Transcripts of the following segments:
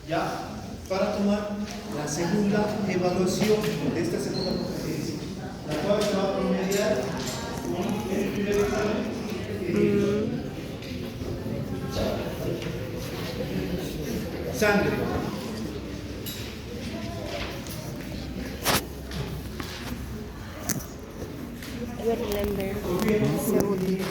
ya para tomar la segunda evaluación de esta segunda competencia, la cual se va a promediar con el primer examen. Sangre. Lemberg, segundo.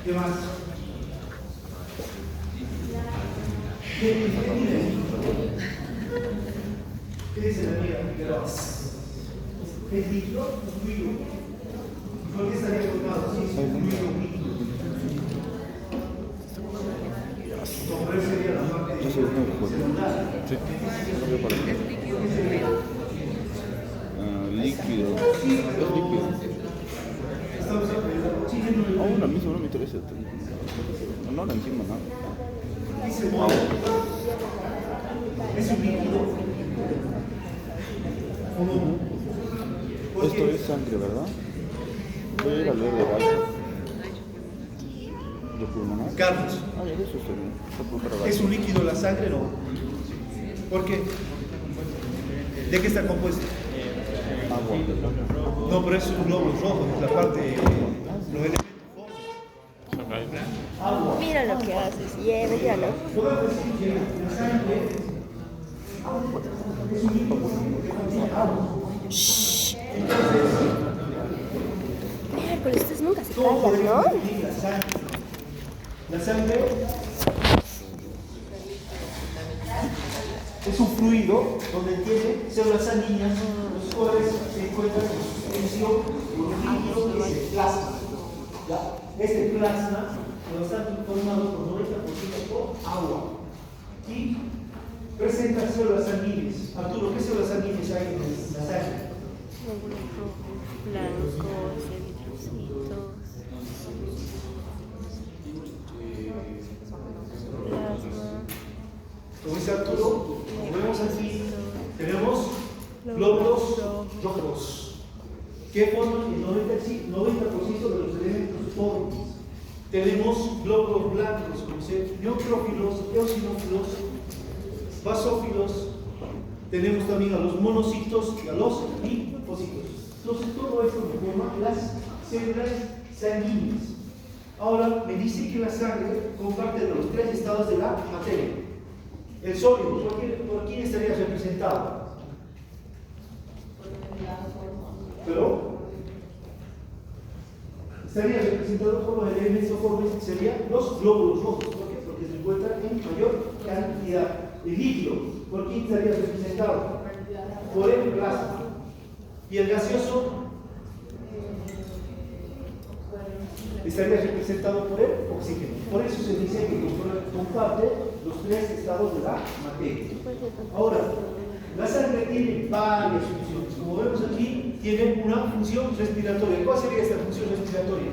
¿Qué más? ¿Qué dice la amiga? ¿Es líquido? ¿Es fluido? ¿Por qué estaría colgado? Sí, es un fluido líquido. No, pero sería la parte secundaria. Sí. Líquido. Es líquido. Ahora mismo no me interesa. No la entiendo nada. Dice agua. Es un líquido. ¿O no? Esto es sangre, ¿verdad? Voy a ir a leer de base. ¿De pulmonar? Carlos, Ah, ya eso está bien. ¿es un líquido la sangre? No. ¿Por qué? ¿De qué está compuesta? Agua. No, pero es un globo rojo, es la parte. Los elementos agua. Mira lo que haces, ya no. Puedo decir que la sangre es un líquido que contiene agua. Pero ustedes nunca se ¿Cómo callan, podemos ¿no? definir la sangre? La sangre es un fluido donde tiene células sanguíneas, los cuales se encuentran en suspensión con un líquido que es el plasma. ¿Ya? Este plasma está formado por 90% por agua y presenta células sanguíneas. Arturo, ¿qué células sanguíneas hay en la sangre? Glóbulos rojos, blancos, eritrocitos, plasma. Como dice Arturo, como vemos aquí, tenemos glóbulos rojos que forman el 90% de los elementos fórmicos. Tenemos glóbulos blancos, como se neutrófilos, eosinófilos, basófilos. Tenemos también a los monocitos y a los linfocitos. Entonces, todo esto forma las células sanguíneas. Ahora, me dice que la sangre comparte de los tres estados de la materia. El sólido, ¿por quién estaría representado? Pero estaría representado por los elementos formes que serían los glóbulos rojos. ¿Por qué? Porque se encuentran en mayor cantidad. El líquido, ¿por quién estaría representado? Por el plasma. Y el gaseoso estaría representado por el oxígeno. Por eso se dice que comparte los tres estados de la materia. Ahora, la sangre tiene varias funciones. Como vemos aquí, tiene una función respiratoria. ¿Cuál sería esta función respiratoria?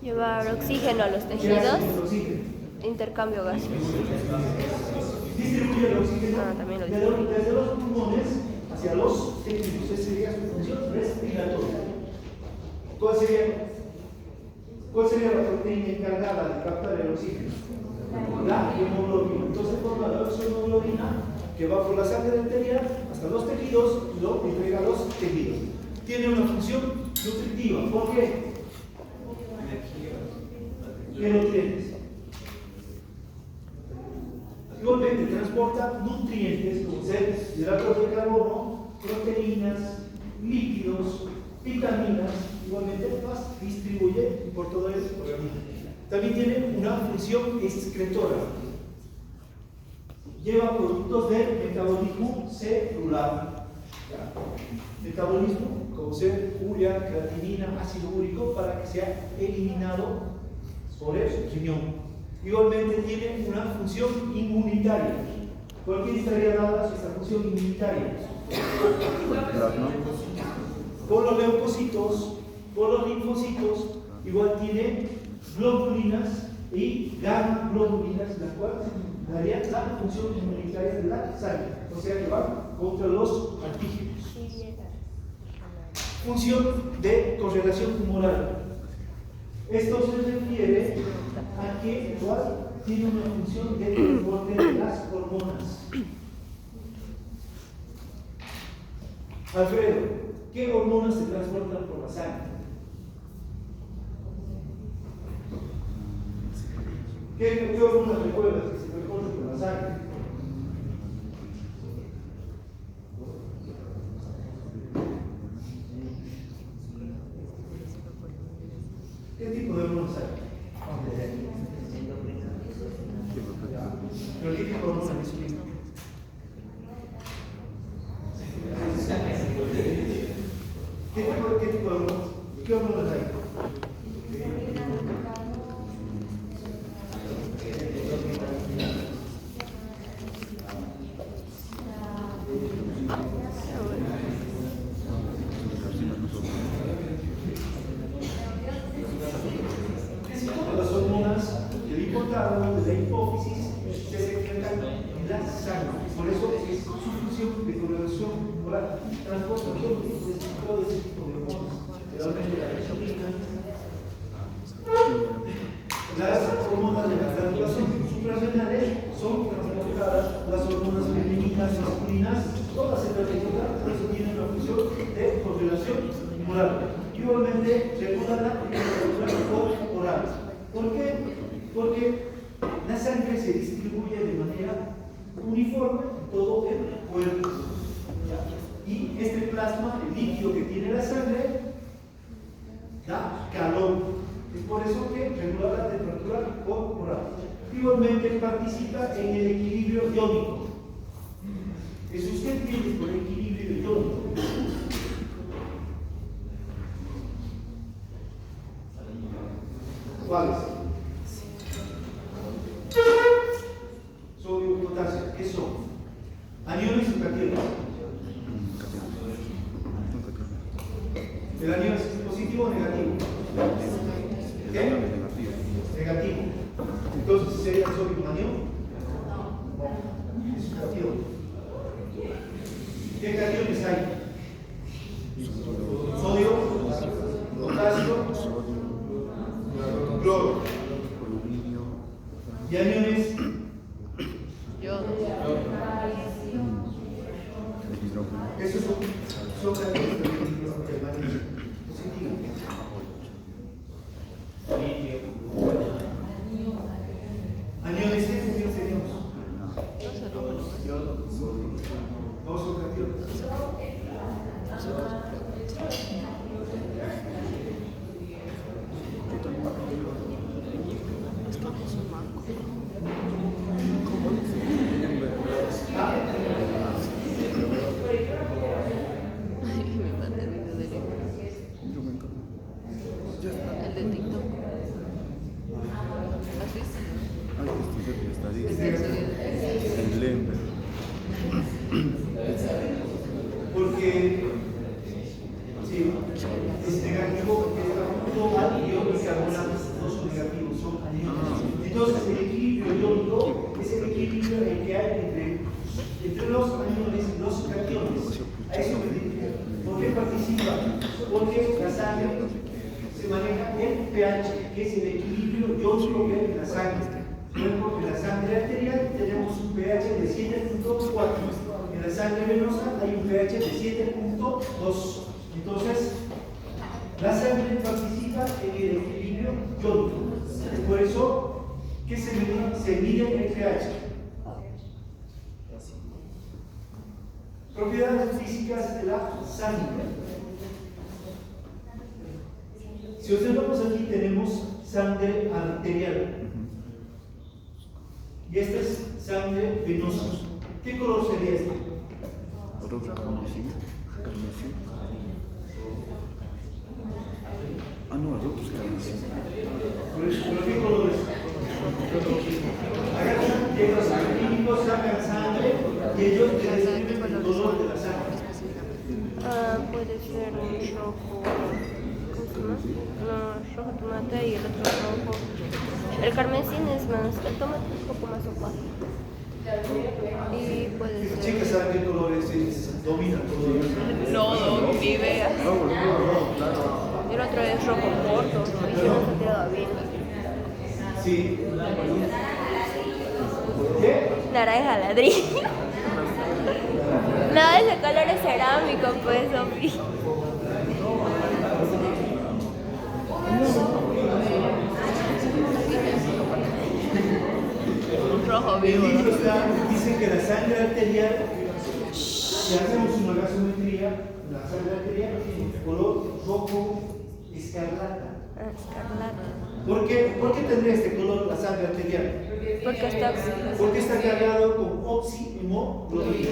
Llevar oxígeno a los ¿Qué tejidos, hace el oxígeno? intercambio gaseoso. Distribuye el oxígeno También lo desde los pulmones hacia los tejidos. Esa sería su función respiratoria. ¿Cuál sería la proteína encargada de captar el oxígeno? La hemoglobina. Entonces forma la hemoglobina que va por la sangre arterial hasta los tejidos y lo entrega a los tejidos. Tiene una función nutritiva. ¿Por qué? ¿Qué nutrientes? Igualmente transporta nutrientes como ser hidratos de carbono, proteínas, líquidos, vitaminas, igualmente las distribuye por todo el organismo. También tiene una función excretora. Lleva productos de metabolismo celular. Metabolismo como ser urea, creatinina, ácido úrico para que sea eliminado por el riñón. Igualmente tiene una función inmunitaria. ¿Por qué estaría dada esta función inmunitaria? Por los leucocitos, por los linfocitos, igual tiene globulinas y gamma globulinas, las cuales darían la función inmunitaria de la sangre, o sea que van contra los antígenos. Función de correlación humoral. Esto se refiere a que igual tiene una función de transporte de las hormonas. Alfredo, ¿qué hormonas se transportan por la sangre? ¿Qué hormonas recuerdas que se transportan por la sangre? ¿Qué tipo de hormonas hay? ¿Pero qué tipo de hormonas hay? ¿Qué tipo de hormonas? ¿Qué hormonas hay? Las hormonas del hipotálamo, de la hipófisis, se secretan en la sangre. Por eso es su función de correlación oral. Transporta todo ese tipo de hormonas. Realmente la insulina. Las hormonas de las glándulas suprarrenales son transportadas, las hormonas femeninas, masculinas, todas se transportan, por eso tienen una función de correlación oral. Igualmente, regulan la correlación oral. ¿Por qué? Porque la sangre se distribuye de manera uniforme en todo el cuerpo. Y este plasma, el líquido que tiene la sangre, da calor. Es por eso que regula la temperatura corporal. Igualmente participa en el equilibrio iónico. ¿Es usted entiende por equilibrio iónico? ¿Cuáles? Sodio y potasio. ¿Qué son? ¿Aniones o cationes? ¿El anión es positivo o negativo? ¿Qué? Negativo. Entonces, ¿sería el sodio un anión? No. Es un catión. ¿Qué cationes hay? Sodio, potasio, cloro. ¿Y aniones? Esos son cationes positivos. Aniones, ¿qué función tenemos? No son cationes. El de TikTok. ¿Has visto? El lente. Porque sí, es negativo porque está global y iónico carbonatos no son negativos, son aniones. Entonces el equilibrio iónico es el equilibrio que hay entre los aniones y los cationes. A eso me refiero. ¿Por qué participa? Porque la sangre se maneja el pH, que es el equilibrio iónico que hay en la sangre. Por ejemplo, en la sangre arterial tenemos un pH de 7.4. En la sangre venosa hay un pH de 7.2. Entonces, la sangre participa en el equilibrio iónico. Es por eso que se mide el pH. Propiedades físicas de la sangre. Si observamos aquí tenemos sangre arterial. Y esta es sangre venosa. ¿Qué color sería este? Ah, no, el otro es carmesí. ¿Pero qué color es? Agarran, llegan los químicos, sacan sangre y ellos te describen el color de la sangre. Puede ser un rojo, ¿cómo se llama? No, rojo tomate y el otro rojo. El carmesí es más, el tomate es un poco más opaco. Y puede Las ser chicas saben qué color es, domina el color. lodo, ni veas. Y el otro es rojo corto, y se nos ha quedado bien. Sí. ¿Qué? Naranja ladrillo. No, ese color es cerámico, pues, Sofi. Rojo El vivo. libro dice que la sangre arterial, si hacemos una gasometría, la sangre arterial tiene color rojo escarlata. Escarlata. ¿Por qué tendría este color la sangre arterial? Porque está oxigenado. Porque está cargado con oxihemoglobina.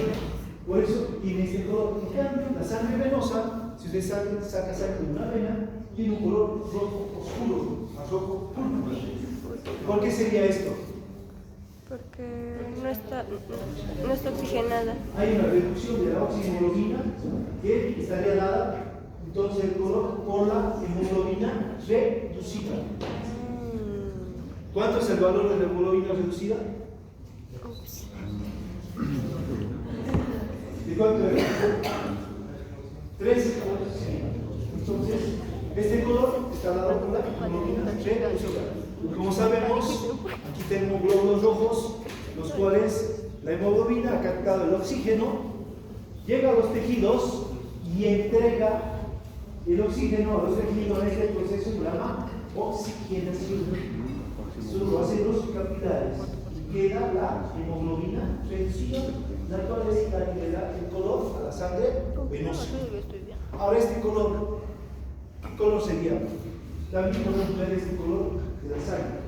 Por eso tiene este color. En cambio, la sangre venosa, si usted saca sangre de una vena, tiene un color rojo oscuro, más rojo púrpura. ¿Por qué sería esto? Porque no está oxigenada. Hay una reducción de la oxihemoglobina que estaría dada entonces el color por la hemoglobina reducida. ¿Cuánto es el valor de la hemoglobina reducida? ¿De cuánto es? 3. Entonces, este color está dado por la hemoglobina reducida. Como sabemos, aquí tenemos glóbulos rojos, los cuales la hemoglobina ha captado el oxígeno, llega a los tejidos y entrega el oxígeno a los tejidos. Este proceso se llama oxigenación. Eso lo hacen los capilares. Y queda la hemoglobina reducida, la cual es la que le da el color a la sangre venosa. Ahora este color, ¿qué color sería? También podemos ver este color de la sangre.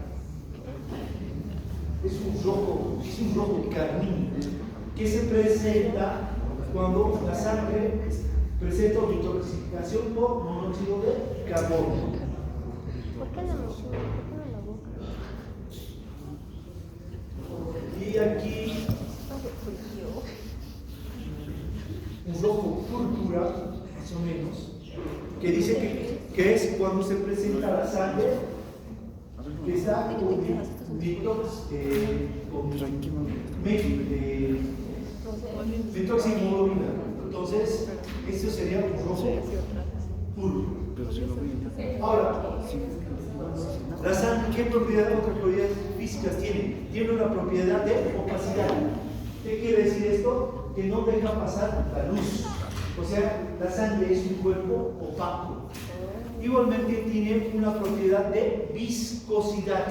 Es un rojo carmín que se presenta cuando la sangre presenta una intoxicación por monóxido de carbono. ¿Por qué no me sube? ¿Por qué no la boca? Y aquí un rojo púrpura, más o menos, que dice que es cuando se presenta la sangre que está con detoxihemoglobina. Entonces, esto sería un rojo púrpura. Ahora, la sangre, ¿qué propiedades, otras propiedades físicas tiene? Tiene una propiedad de opacidad. ¿Qué quiere decir esto? Que no deja pasar la luz. O sea, la sangre es un cuerpo opaco. Igualmente tiene una propiedad de viscosidad.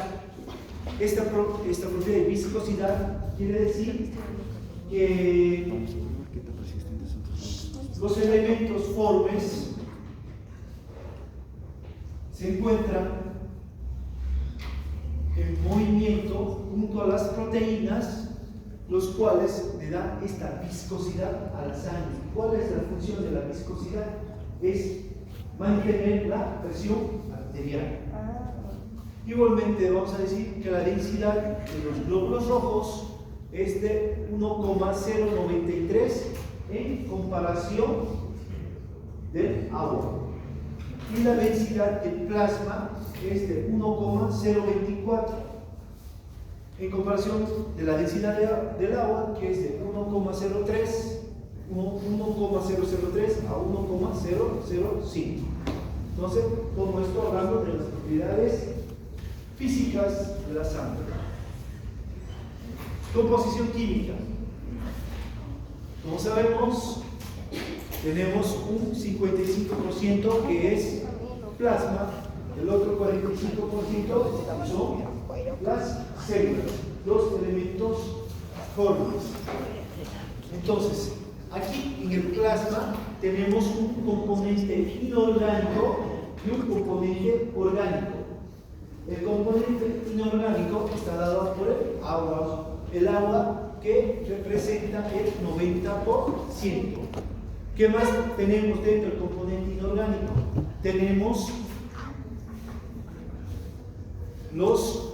Esta propiedad de viscosidad quiere decir que los elementos formes se encuentran en movimiento junto a las proteínas, los cuales le dan esta viscosidad a la sangre. ¿Cuál es la función de la viscosidad? Es mantener la presión arterial. Igualmente vamos a decir que la densidad de los glóbulos rojos es de 1,093 en comparación del agua. Y la densidad del plasma es de 1,024 en comparación de la densidad del agua, que es de 1,003 a 1,005. Entonces, todo esto hablando de las propiedades físicas de la sangre. Composición química. Como sabemos, tenemos un 55% que es plasma, el otro 45% son las células, los elementos formes. Entonces, aquí en el plasma tenemos un componente inorgánico y un componente orgánico. El componente inorgánico está dado por el agua que representa el 90%. ¿Qué más tenemos dentro del componente inorgánico? Tenemos los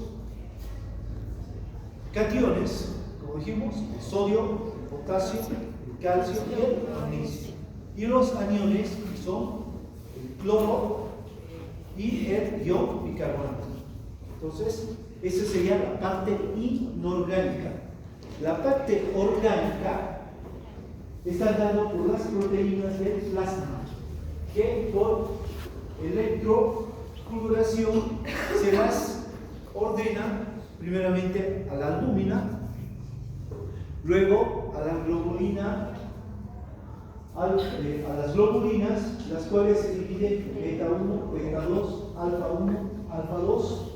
Cationes, como dijimos, el sodio, el potasio, el calcio y el magnesio. Y los aniones son el cloro y el ion bicarbonato. Entonces, esa sería la parte inorgánica. La parte orgánica está dada por las proteínas del plasma, que por electrocloración se las ordena primeramente a la albúmina, luego a la globulina, a las globulinas, las cuales se dividen beta 1, beta 2, alfa 1, alfa 2.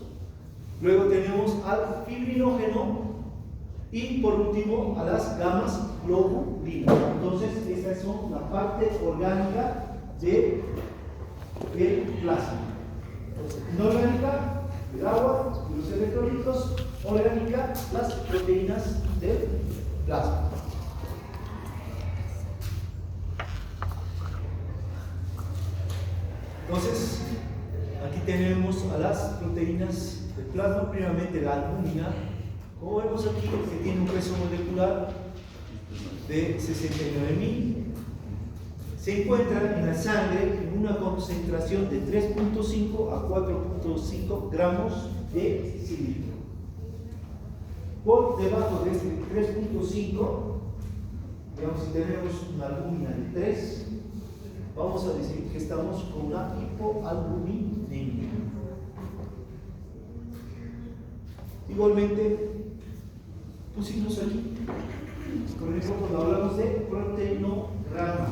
Luego tenemos al fibrinógeno y por último a las gamas globulinas. Entonces, estas son la parte orgánica del plasma. Entonces, inorgánica, el agua y los electrolitos; orgánica, las proteínas del plasma. Entonces, aquí tenemos a las proteínas del plasma, primeramente la albúmina, como vemos aquí, que tiene un peso molecular de 69.000. Se encuentra en la sangre en una concentración de 3.5 a 4.5 gramos de cilindro. Por debajo de este 3.5, digamos, si tenemos una albúmina de 3, vamos a decir que estamos con una hipoalbuminemia. Igualmente, pusimos aquí, por ejemplo, cuando hablamos de proteinograma,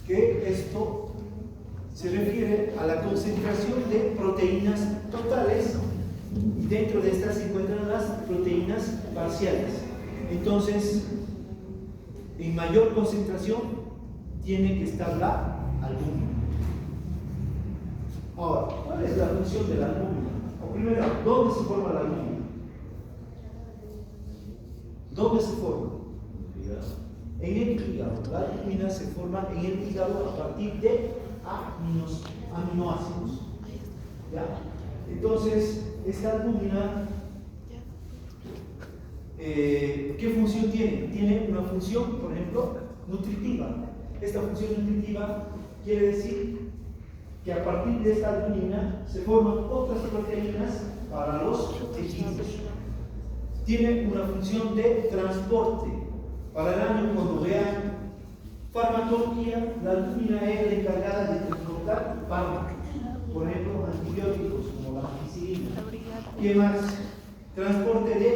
que esto se refiere a la concentración de proteínas totales, y dentro de estas se encuentran las proteínas parciales. Entonces, en mayor concentración tiene que estar la albúmina. Ahora, ¿cuál es la función de la albúmina? O primero, ¿dónde se forma la albúmina? ¿Dónde se forma? En el hígado. La albúmina se forma en el hígado a partir de aminoácidos. ¿Ya? Entonces, esta albúmina, ¿qué función tiene? Tiene una función, por ejemplo, nutritiva. Esta función nutritiva quiere decir que a partir de esta albúmina se forman otras proteínas para los tejidos. Tiene una función de transporte. Para el año, cuando vean farmacología, la albúmina es la encargada de transportar fármacos, por ejemplo, antibióticos como la ampicilina. ¿Qué más? Transporte de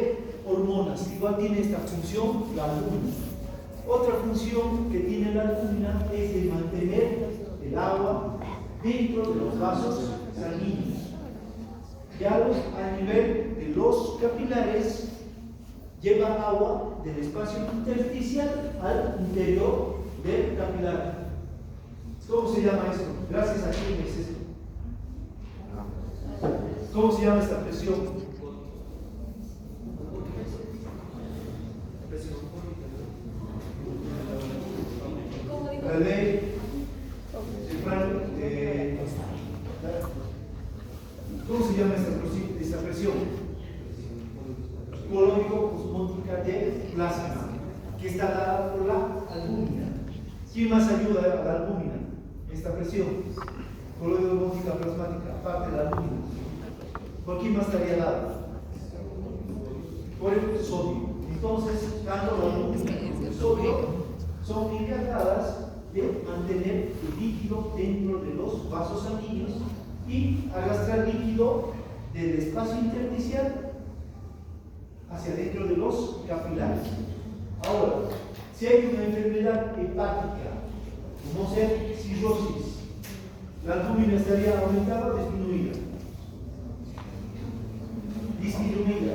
hormonas, igual tiene esta función la albúmina. Otra función que tiene la albúmina es de mantener el agua dentro de los vasos sanguíneos. Ya a nivel de los capilares, lleva agua del espacio intersticial al interior del capilar. ¿Cómo se llama esto? Gracias a quién es esto. ¿Cómo se llama esta presión? La ley ¿cómo se llama esta presión? Psicológico-osmótica de plasma, que está dada por la albúmina. ¿Quién más ayuda a la albúmina? Esta presión psicológico-osmótica plasmática, aparte de la albúmina. ¿Por quién más estaría dada? Por el sodio. Entonces, tanto la albúmina como el sodio son encargadas de mantener el líquido dentro de los vasos sanguíneos y arrastrar líquido del espacio intersticial hacia dentro de los capilares. Ahora, si hay una enfermedad hepática, como ser cirrosis, ¿la albúmina estaría aumentada o disminuida? Disminuida.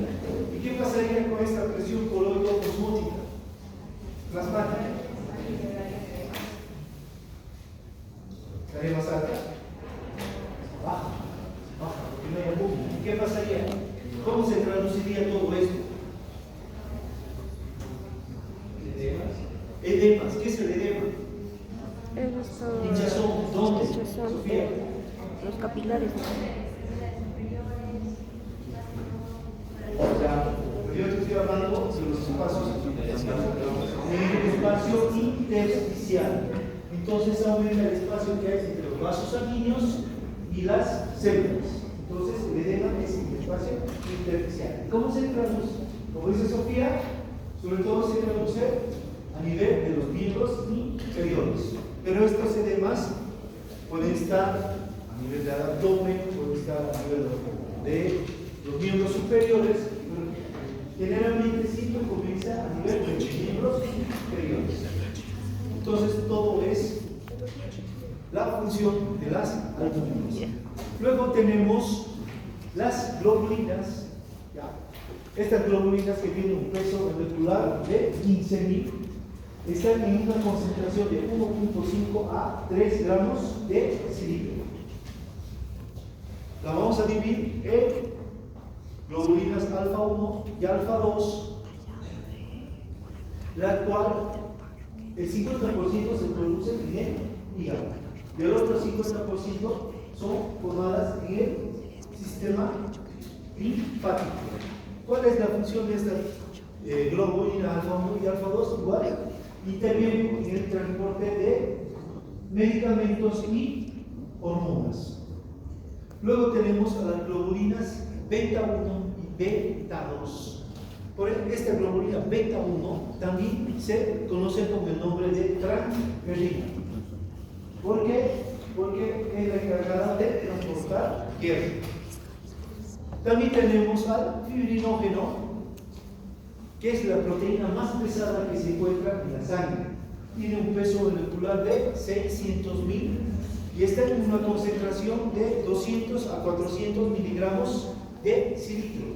¿Y qué pasaría con esta presión colóico-osmótica plasmática? ¿Estaría más alta? Baja, porque no hay albúmina. ¿Y qué pasaría? ¿Cómo se traduciría todo esto? Edemas. ¿Qué es el edema? Hinchazón. ¿Dónde? Sofía. Los capilares. espacios en el espacio intersticial. Entonces aumenta el espacio que hay entre los vasos sanguíneos y las células. Entonces el edema es el espacio intersticial. ¿Cómo se traduce? Como dice Sofía, sobre todo se traduce a nivel de los miembros inferiores. Pero estos edemas pueden estar a nivel del abdomen, pueden estar a nivel de los miembros superiores. Generalmente siempre comienza a nivel de los miembros inferiores. Entonces todo es la función de las albuminas. Luego tenemos las globulinas. Estas globulinas que tienen un peso molecular de 15.000 están en una concentración de 1.5 a 3 gramos de silicio. La vamos a dividir en globulinas alfa 1 y alfa 2, la cual el 50% se produce en el hígado y el otro 50% son formadas en el sistema linfático. ¿Cuál es la función de esta globulina alfa 1 y alfa 2? Igual, intervienen en el transporte de medicamentos y hormonas. Luego tenemos a las globulinas beta 1 y beta 2. Por esta globulina beta 1 también se conoce con el nombre de transferrina. ¿Por qué? Porque es la encargada de transportar hierro. También tenemos al fibrinógeno, que es la proteína más pesada que se encuentra en la sangre. Tiene un peso molecular de 600.000 y está en una concentración de 200 a 400 miligramos de silicio.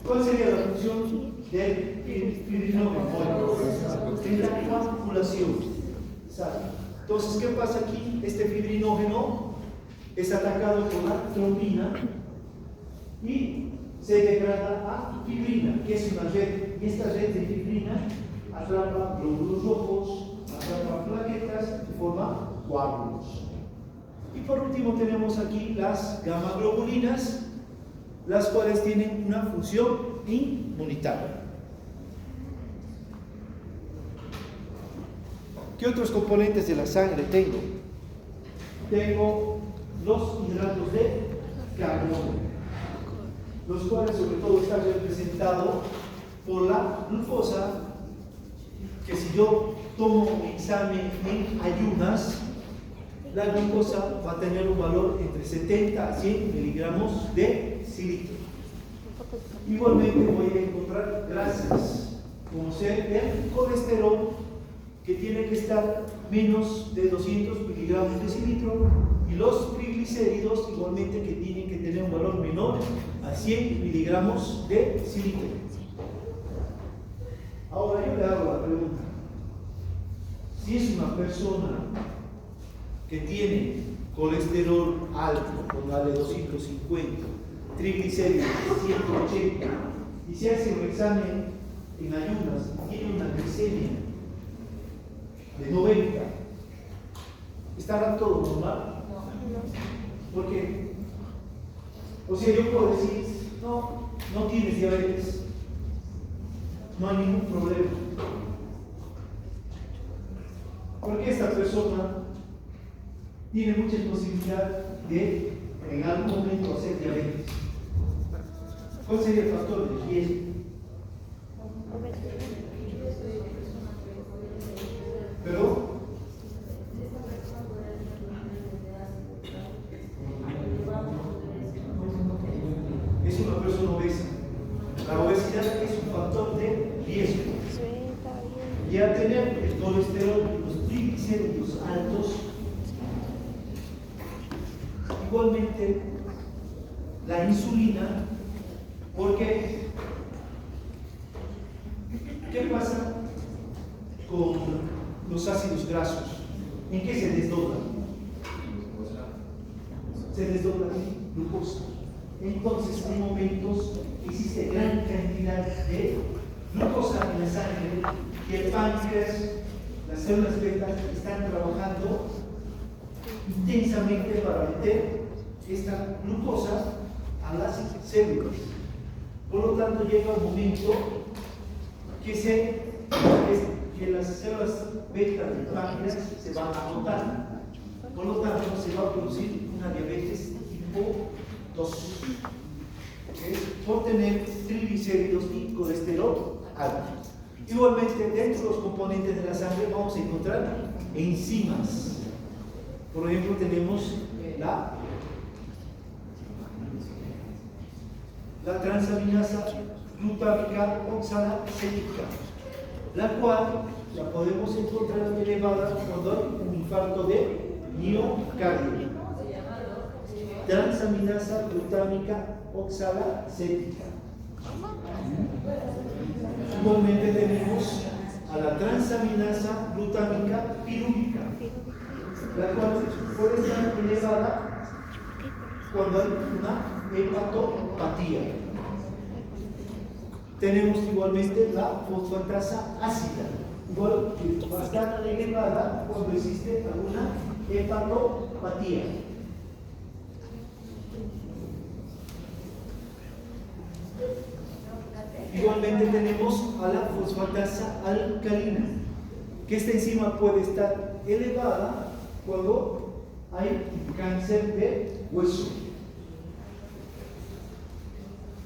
¿Cuál sería la función del fibrinógeno? En la coagulación. Entonces, ¿qué pasa aquí? Este fibrinógeno es atacado por la trombina y se degrada a fibrina, que es una red, y esta red de fibrina atrapa glóbulos rojos, atrapa plaquetas y forma coágulos. Y por último tenemos aquí las gamma globulinas, las cuales tienen una función inmunitaria. ¿Qué otros componentes de la sangre tengo? Tengo los hidratos de carbono, los cuales sobre todo están representados por la glucosa, que si yo tomo un examen en ayunas, la glucosa va a tener un valor entre 70 a 100 miligramos de silicio. Igualmente voy a encontrar grasas, como ser el colesterol, que tiene que estar menos de 200 miligramos de silicio, y los triglicéridos igualmente que tienen que tener un valor menor a 100 miligramos de silicio. Ahora yo le hago la pregunta: si es una persona que tiene colesterol alto, póngale 250, triglicéridos 180, y se hace un examen en ayunas y tiene una glicemia de 90, ¿estará todo normal? ¿Por qué? O sea, yo puedo decir, no tienes diabetes, no hay ningún problema. Porque esta persona tiene mucha posibilidad de en algún momento hacer diabetes. ¿Cuál sería el factor de riesgo? Pero es una persona obesa. La obesidad es un factor de riesgo. Y al tener el colesterol y los triglicéridos altos, igualmente la insulina, porque ¿qué pasa con los ácidos grasos? ¿En qué se desdoblan? Se desdoblan en glucosa. Entonces, en momentos existe gran cantidad de glucosa en la sangre y el páncreas, las células beta están trabajando intensamente para meter esta glucosa a las células. Por lo tanto, llega un momento que las células beta del páncreas se van a agotar. Por lo tanto, se va a producir una diabetes tipo 2. ¿Okay? Por tener triglicéridos y colesterol alto. Igualmente, dentro de los componentes de la sangre vamos a encontrar enzimas. Por ejemplo, tenemos la transaminasa glutámica oxalacética, la cual la podemos encontrar elevada cuando hay un infarto de miocardio. Transaminasa glutámica oxalacética. Igualmente tenemos a la transaminasa glutámica pirúvica, la cual puede estar elevada cuando hay una hepatopatía. Tenemos igualmente la fosfatasa ácida, igual que va a estar elevada cuando existe alguna hepatopatía. Igualmente tenemos a la fosfatasa alcalina, que esta enzima puede estar elevada cuando hay cáncer de hueso.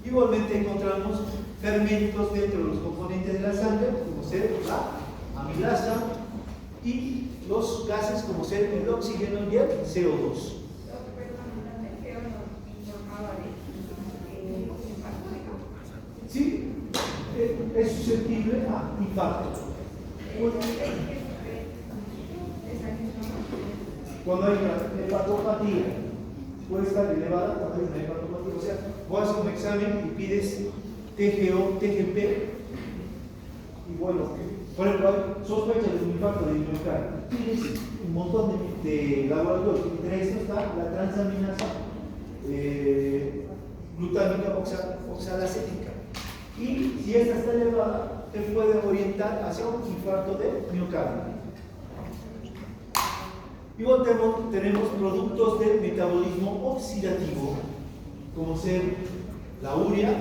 Igualmente encontramos fermentos dentro de los componentes de la sangre, como ser la amilasa y los gases como ser el oxígeno y el CO2. Sí, es susceptible a infarto. Cuando hay una hepatopatía, puede estar elevada cuando hay una hepatopatía. O sea, vos haces un examen y pides TGO, TGP, y bueno, por ejemplo, hay sospecha de un infarto de miocardio. Tienes un montón de laboratorios. Entre estos está la transaminasa glutámica oxalacética. Y si esta está elevada, te puede orientar hacia un infarto de miocardio. Igual tenemos productos de metabolismo oxidativo, como ser la urea,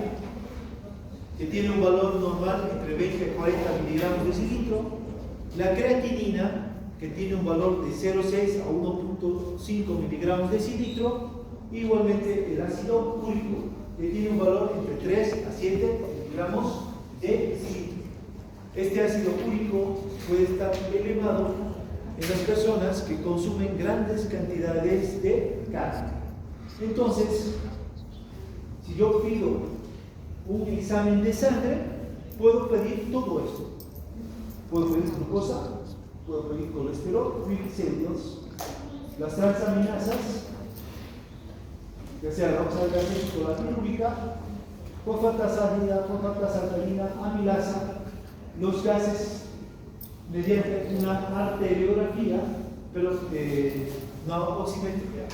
que tiene un valor normal entre 20 y 40 miligramos de cilindro, la creatinina, que tiene un valor de 0,6 a 1,5 miligramos de cilindro, igualmente el ácido úrico, que tiene un valor entre 3 a 7 miligramos de cilindro. Este ácido úrico puede estar elevado en las personas que consumen grandes cantidades de carne. Entonces, si yo pido un examen de sangre, puedo pedir todo esto. Puedo pedir glucosa, puedo pedir colesterol, triglicéridos, las transaminasas, ya sea la oxalacética o la pirúvica, fosfatasa ácida, fosfatasa alcalina, amilasa, los gases mediante una arteriografía, pero no oximetría,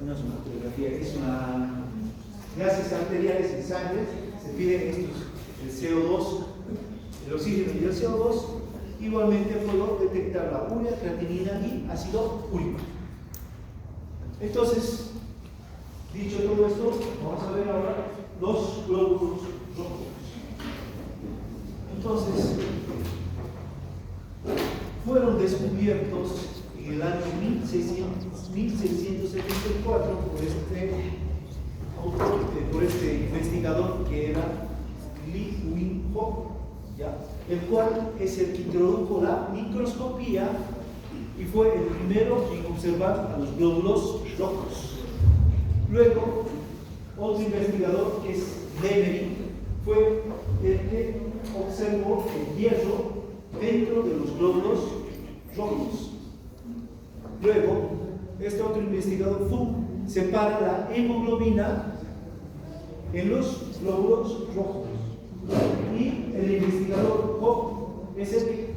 no es una arteriografía, es una gases arteriales en sangre, se piden estos, el CO2, el oxígeno y el CO2. Igualmente puedo detectar la urea, creatinina y ácido úrico. Entonces, dicho todo esto, vamos a ver ahora los glóbulos rojos. Entonces, fueron descubiertos en el año 1674 por este investigador que era Li Wing-Hoc, el cual es el que introdujo la microscopía y fue el primero en observar a los glóbulos rojos. Luego, otro investigador que es Lemery fue el que observó el hierro dentro de los glóbulos rojos. Luego, este otro investigador separa la hemoglobina en los glóbulos rojos. Y el investigador Hope es el que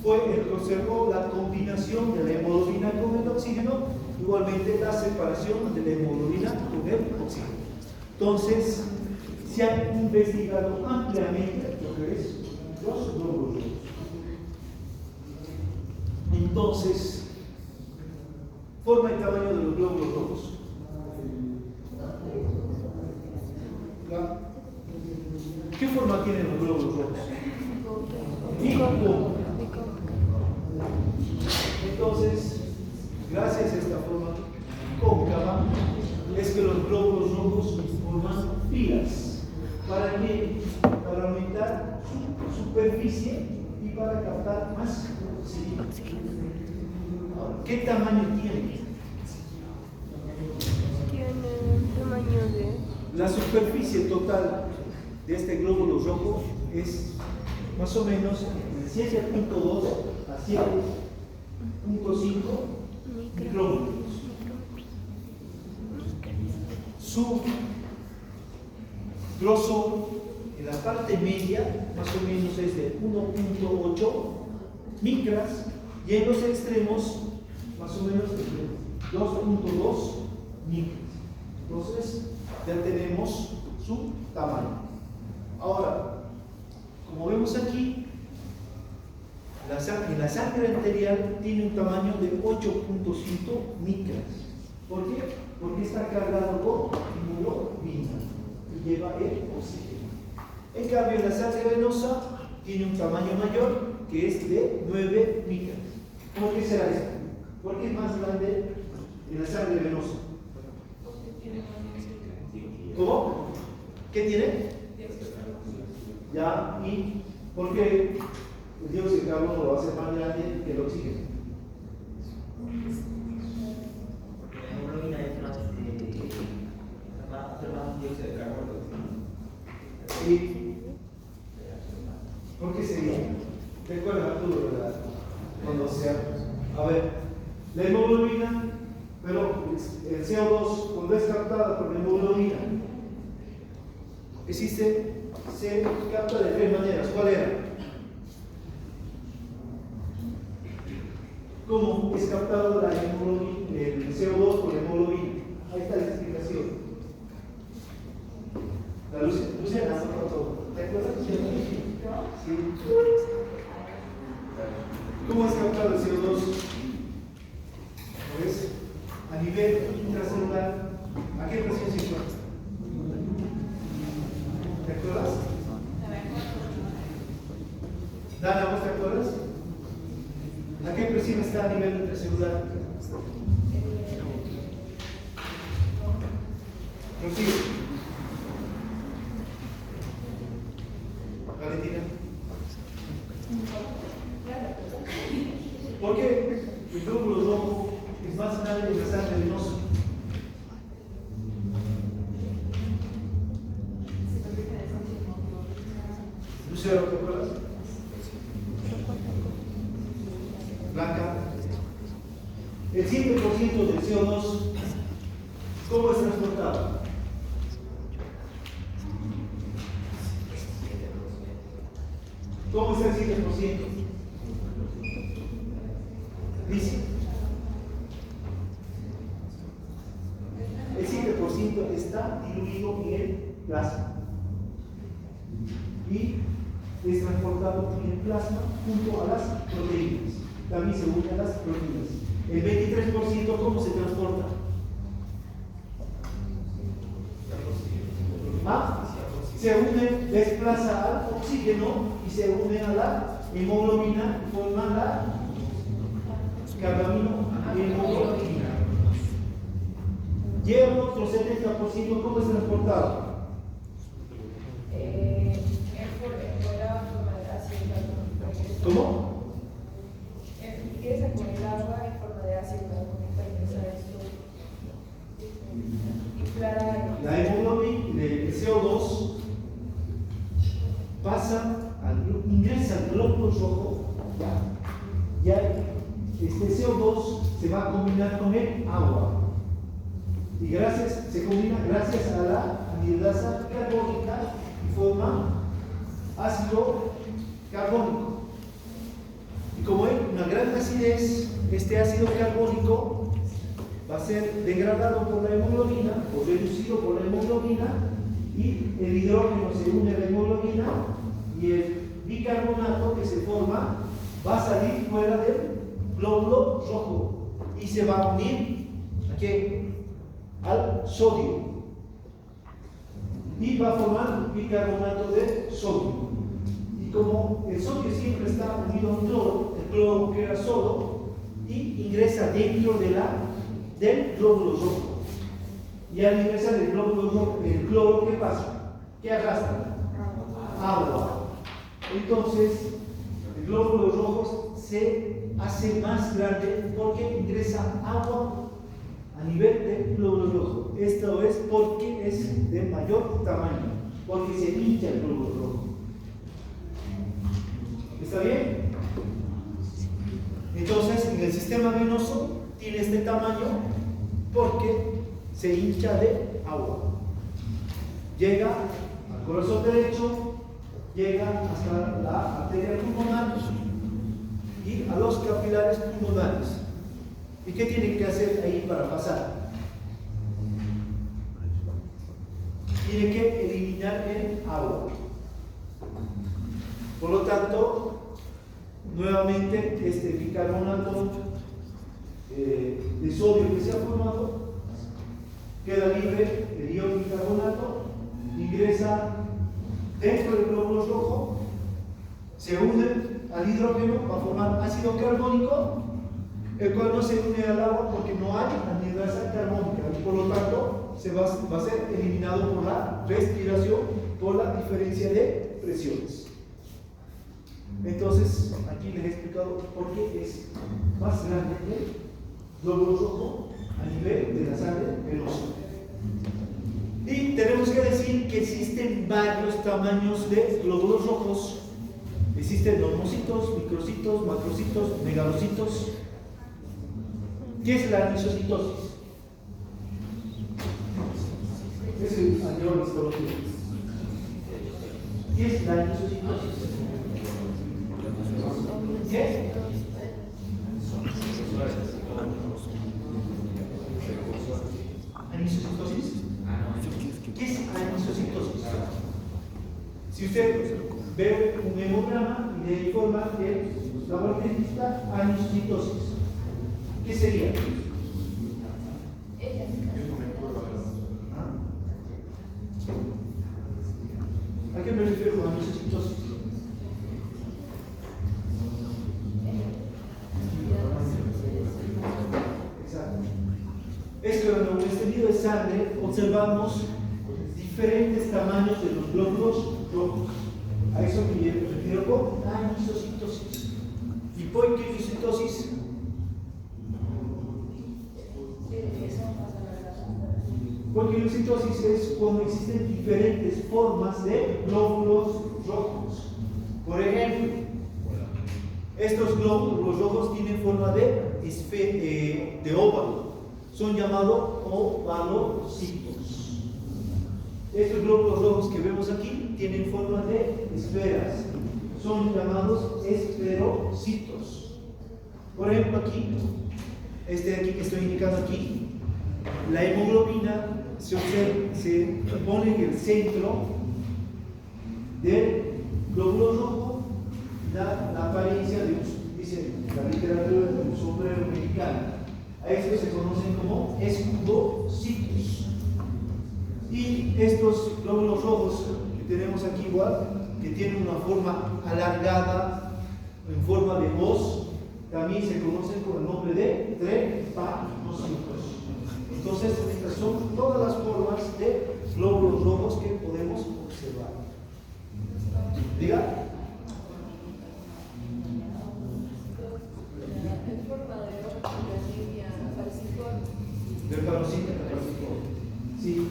fue el que observó la combinación de la hemoglobina con el oxígeno, igualmente la separación de la hemoglobina con el oxígeno. Entonces, se ha investigado ampliamente lo que es los glóbulos rojos. Entonces, forma y tamaño de los glóbulos rojos. ¿Ya? ¿Qué forma tienen los glóbulos rojos? Bicóncavo. Entonces, gracias a esta forma cóncava, es que los glóbulos rojos forman filas. ¿Para qué? Para aumentar su superficie y para captar más oxígeno. Ahora, ¿qué tamaño tiene? Tiene un tamaño de... La superficie total de este glóbulo rojo es más o menos de 7.2 a 7.5 micrómetros. Su grosor en la parte media más o menos es de 1.8 micras y en los extremos más o menos de 2.2 micras. Entonces ya tenemos su tamaño. Ahora, como vemos aquí, la sangre arterial tiene un tamaño de 8.5 micras. ¿Por qué? Porque está cargado con hemoglobina y lleva el oxígeno. En cambio, la sangre venosa tiene un tamaño mayor que es de 9 micras. ¿Por qué será esto? ¿Por qué es más grande en la sangre venosa? ¿Cómo? ¿Qué tiene? Ya, ¿y por qué el dióxido de carbono lo hace más grande que el oxígeno? Porque la hemoglobina es más dióxido de carbono. ¿Y por qué sería? Recuerda Arturo, ¿verdad? Cuando sea. A ver, la hemoglobina, pero el CO2, cuando es captada por la hemoglobina, se capta de tres maneras. ¿Cuál era? ¿Cómo es captado la hemoglobina, el CO2 por la hemoglobina? Ahí está la explicación. La Luciana, ¿te acuerdas? Sí. ¿Cómo es captado el CO2? Pues a nivel intracelular, ¿a qué presión se encuentra? ¿Te acuerdas? Dana, ¿vos te acuerdas? ¿A qué presión está a nivel intracelular? Rocío. Valentina. ¿Por qué el glóbulo rojo es más grande que la sangre venosa? Lucero, ¿te acuerdas? Blanca. El 7% del CO2, ¿cómo es transportado? ¿Cómo es el 7%? Dice. El 7% está diluido en el plasma y es transportado en el plasma junto a las proteínas. También se une a las proteínas. El 23%, ¿cómo se transporta? Se une, desplaza al oxígeno y se une a la hemoglobina y forma la carbaminohemoglobina. Y el otro 70%, ¿cómo es transportado? ¿Cómo? Ingresa con el agua en forma de ácido para ingresar esto. La hemoglobina, el CO2 ingresa al glóbulo rojo, ya este CO2 se va a combinar con el agua y se combina gracias a la anhidrasa carbónica y forma ácido carbónico. Y como hay una gran acidez, este ácido carbónico va a ser degradado por la hemoglobina o reducido por la hemoglobina y el hidrógeno se une a la hemoglobina y el bicarbonato que se forma va a salir fuera del glóbulo rojo y se va a unir ¿a qué? Al sodio. y va a formar bicarbonato de sodio. Y como el sodio siempre está unido a un cloro, el cloro queda solo y ingresa dentro del glóbulo rojo. Y al ingresar el glóbulo rojo, el cloro, ¿qué pasa? ¿Qué arrastra? Agua. Entonces, el glóbulo rojo se hace más grande porque ingresa agua a nivel del glóbulo rojo. Esto es porque es de mayor tamaño, porque se hincha el glóbulo rojo. ¿Está bien? Entonces, en el sistema venoso tiene este tamaño porque se hincha de agua. Llega al corazón derecho, llega hasta la arteria pulmonar y a los capilares pulmonares. ¿Y qué tiene que hacer ahí para pasar? Tiene que eliminar el agua. Por lo tanto, nuevamente este bicarbonato de sodio que se ha formado queda libre, el ion bicarbonato ingresa dentro del glóbulo rojo, se une al hidrógeno para formar ácido carbónico, el cual no se une al agua porque no hay anhidrasa carbónica y por lo tanto va a ser eliminado por la respiración, por la diferencia de presiones. Entonces, aquí les he explicado por qué es más grande el glóbulo rojo a nivel de la sangre venosa. Y tenemos que decir que existen varios tamaños de glóbulos rojos. Existen normocitos, microcitos, macrocitos, megalocitos. ¿Qué es la anisocitosis? Es el anterior histología. ¿Qué es la anisocitosis? ¿Qué? ¿Anisocitosis? ¿Qué es anisocitosis? Si usted ve un hemograma y le informa que la muerte está anisocitosis, ¿qué sería? ¿A qué me refiero con anisocitosis? Es que en un extendido de sangre observamos diferentes tamaños de los glóbulos rojos. A eso me refiero con anisocitosis. ¿Y por qué anisocitosis? Porque anisocitosis es cuando existen diferentes formas de glóbulos rojos. Por ejemplo, estos glóbulos rojos tienen forma de óvalo. Son llamados ovalocitos. Estos glóbulos rojos que vemos aquí tienen forma de esferas. Son llamados esferocitos. Por ejemplo, aquí, aquí que estoy indicando aquí, la hemoglobina se pone en el centro del glóbulo rojo, da la apariencia de dice la literatura de un sombrero mexicano. A estos se conocen como escudocitos. Y estos glóbulos rojos que tenemos aquí igual, que tienen una forma alargada, en forma de hoz, también se conocen con el nombre de trepanocitos. Entonces, estas son todas las formas de glóbulos rojos que podemos observar. Diga. Del parocito. Sí.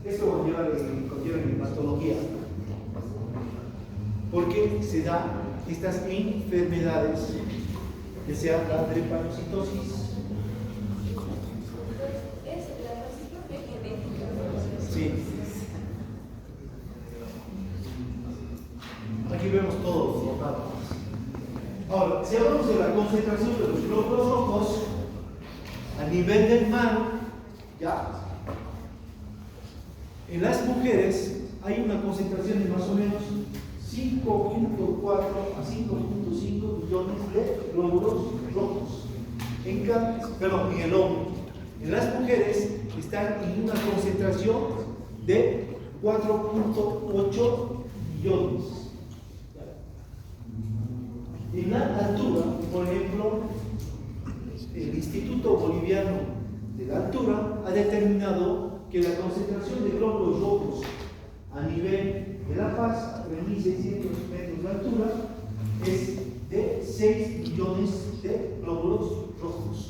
Esto conlleva en patología. Porque se da estas enfermedades, que sea la drepanocitosis. Sí. Aquí vemos todos los datos. Ahora, si hablamos de la concentración de los glóbulos rojos a nivel del mar, ya, en las mujeres hay una concentración de más o menos 5.4 a 5.5 millones de glóbulos rojos. En el hombre. En las mujeres están en una concentración de 4.8 millones. En la altura, por ejemplo, el Instituto Boliviano de la Altura ha determinado que la concentración de glóbulos rojos a nivel de La Paz, a 3.600 metros de altura, es de 6 millones de glóbulos rojos.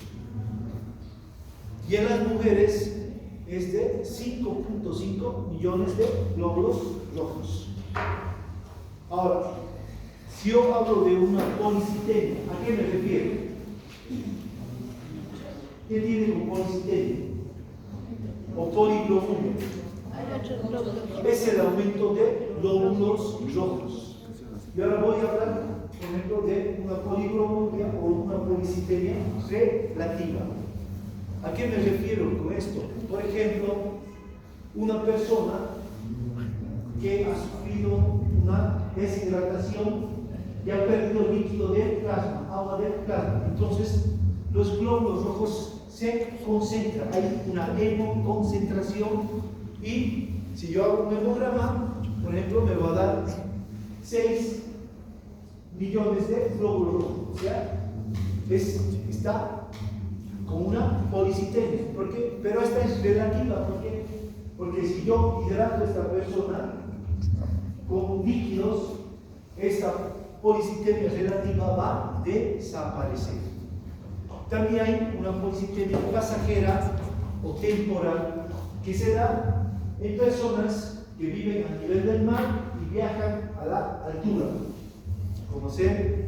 Y en las mujeres es de 5.5 millones de glóbulos rojos. Ahora, si yo hablo de una policitemia, ¿a qué me refiero? ¿Qué tiene con policitemia? O poliglobulia. Hay muchos glóbulos. Es el aumento de glóbulos rojos. Y ahora voy a hablar, por ejemplo, de una poliglobulia o una policitemia relativa. ¿A qué me refiero con esto? Por ejemplo, una persona que ha sufrido una deshidratación y ha perdido líquido del plasma, agua del plasma. Entonces, los glóbulos rojos se concentran, hay una hemoconcentración y si yo hago un hemograma, por ejemplo, me va a dar 6 millones de glóbulos rojos. O sea, está con una policitemia. ¿Por qué? Pero esta es relativa. ¿Por qué? Porque si yo hidrato a esta persona con líquidos, esta policitemia relativa va a desaparecer. También hay una policitemia pasajera o temporal que se da en personas que viven a nivel del mar y viajan a la altura, como ser,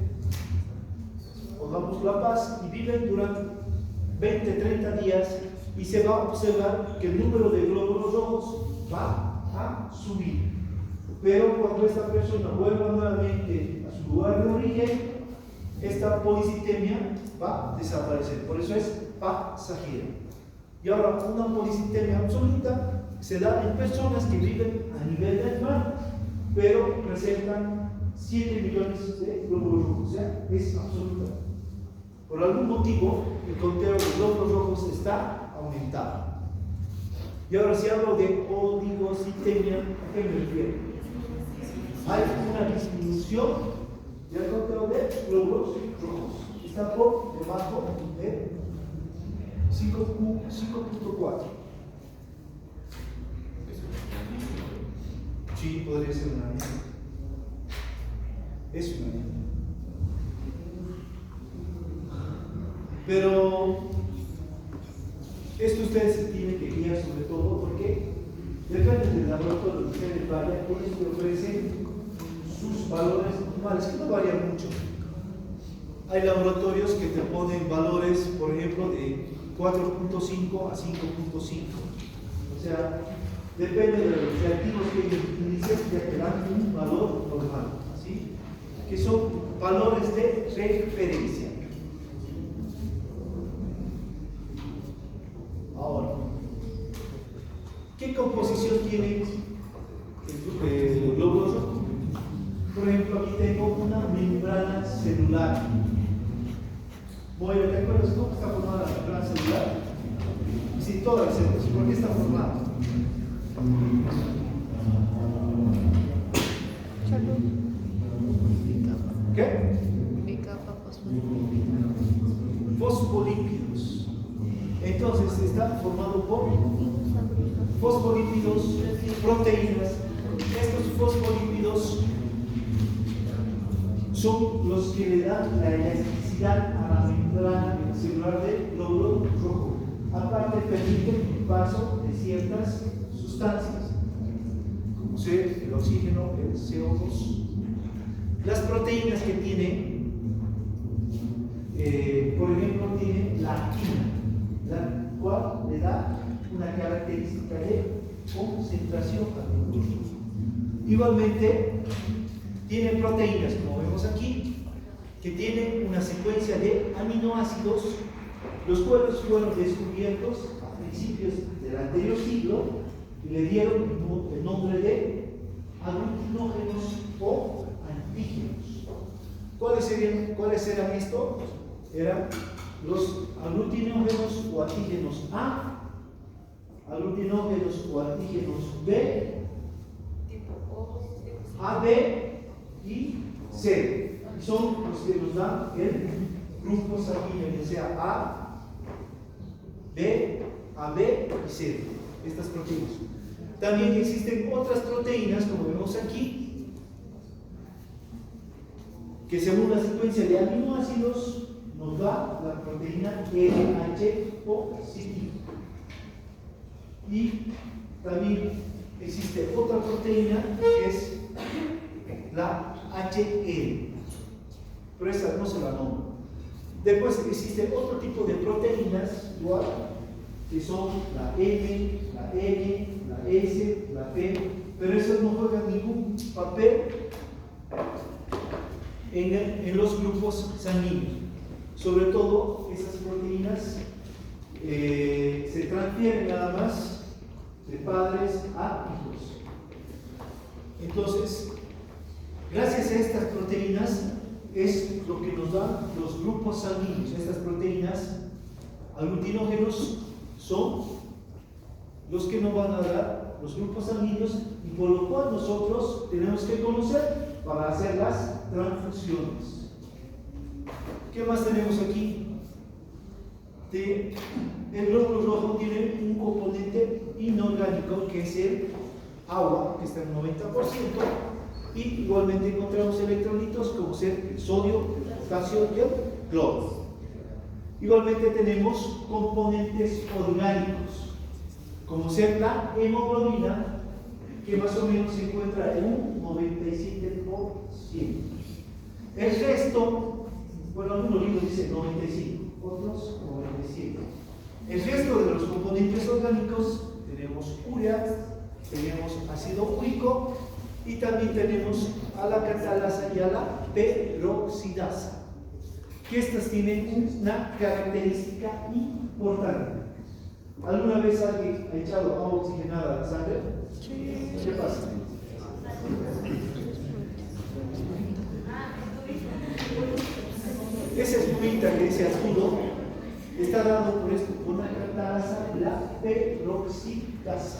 pongamos La Paz, y viven durante 20-30 días y se va a observar que el número de glóbulos rojos va a subir. Pero cuando esta persona vuelva nuevamente a su lugar de origen, esta policitemia va a desaparecer. Por eso es pasajera. Y ahora, una policitemia absoluta se da en personas que viven a nivel del mar, pero presentan 7 millones de glóbulos rojos. O sea, es absoluta. Por algún motivo, el conteo de glóbulos rojos está aumentado. Y ahora, si hablo de oligocitemia, ¿a qué me refiero? Hay una disminución del conteo de glóbulos rojos. Está por debajo de 5.4. Sí, podría ser una anemia. Es una anemia. Pero esto ustedes se tienen que guiar sobre todo porque depende del laboratorio que ustedes vayan, ellos te ofrecen sus valores normales, que no varían mucho. Hay laboratorios que te ponen valores, por ejemplo, de 4.5 a 5.5. O sea, depende de los reactivos que ellos utilicen, ya te dan un valor normal, ¿sí? Que son valores de referencia. Ahora, ¿qué composición tiene el glóbulo rojo? Por ejemplo, aquí tengo una membrana celular. Bueno, ¿te acuerdas cómo está formada la membrana celular? Sí, todas las células. ¿Por qué está formada? ¿Qué? Fosfolípidos. Entonces está formado por fosfolípidos, proteínas. Estos fosfolípidos son los que le dan la elasticidad a la membrana celular del glóbulo rojo. Aparte, permiten el paso de ciertas sustancias, como ser el oxígeno, el CO2. Las proteínas que tiene, por ejemplo, tiene la actina, la cual le da una característica de concentración al glóbulo rojo. Igualmente, tiene proteínas, como vemos aquí, que tienen una secuencia de aminoácidos, los cuales fueron descubiertos a principios del anterior siglo y le dieron el nombre de aglutinógenos o antígenos. ¿Cuáles eran estos? Eran los aglutinógenos o antígenos A, aglutinógenos o antígenos B A, B y C. Y son los que nos dan el grupo sanguíneo, ya sea A, B y C. Estas proteínas. También existen otras proteínas, como vemos aquí, que según la secuencia de aminoácidos nos da la proteína LH positivo. Y también existe otra proteína que es la HL, pero esa no se la nombra. Después existe otro tipo de proteínas igual, que son la M, la N, la S, la P, pero esas no juegan ningún papel en los grupos sanguíneos. Sobre todo, esas proteínas se transfieren nada más de padres a hijos. Entonces, gracias a estas proteínas es lo que nos dan los grupos sanguíneos. Estas proteínas aglutinógenos son los que nos van a dar los grupos sanguíneos y por lo cual nosotros tenemos que conocer para hacer las transfusiones. ¿Qué más tenemos aquí? El glóbulo rojo tiene un componente inorgánico que es el agua, que está en 90%, y igualmente encontramos electrolitos como ser el sodio, el potasio y el cloro. Igualmente tenemos componentes orgánicos, como ser la hemoglobina, que más o menos se encuentra en un 97%. El resto, bueno, algunos libros dicen 95, otros 97. El resto de los componentes orgánicos tenemos urea, tenemos ácido úrico y también tenemos a la catalasa y a la peroxidasa, que estas tienen una característica importante. ¿Alguna vez alguien ha echado agua oxigenada a la sangre? ¿Qué pasa? Esa espumita que dice azul está dado por esto, por una catalasa, la peroxidasa.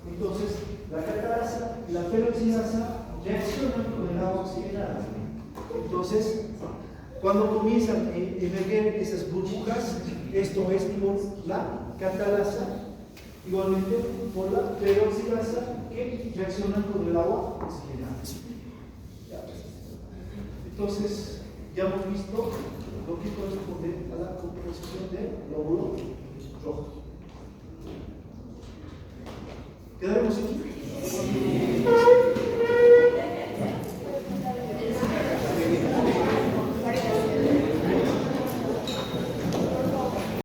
Entonces, la catalasa y la peroxidasa reaccionan con el agua oxigenada. Entonces, cuando comienzan a emerger esas burbujas, esto es por la catalasa, igualmente por la peroxidasa, que reaccionan con el agua oxigenada. Entonces, ya hemos visto lo que corresponde a la composición del glóbulo rojo. ¿Quedaremos aquí?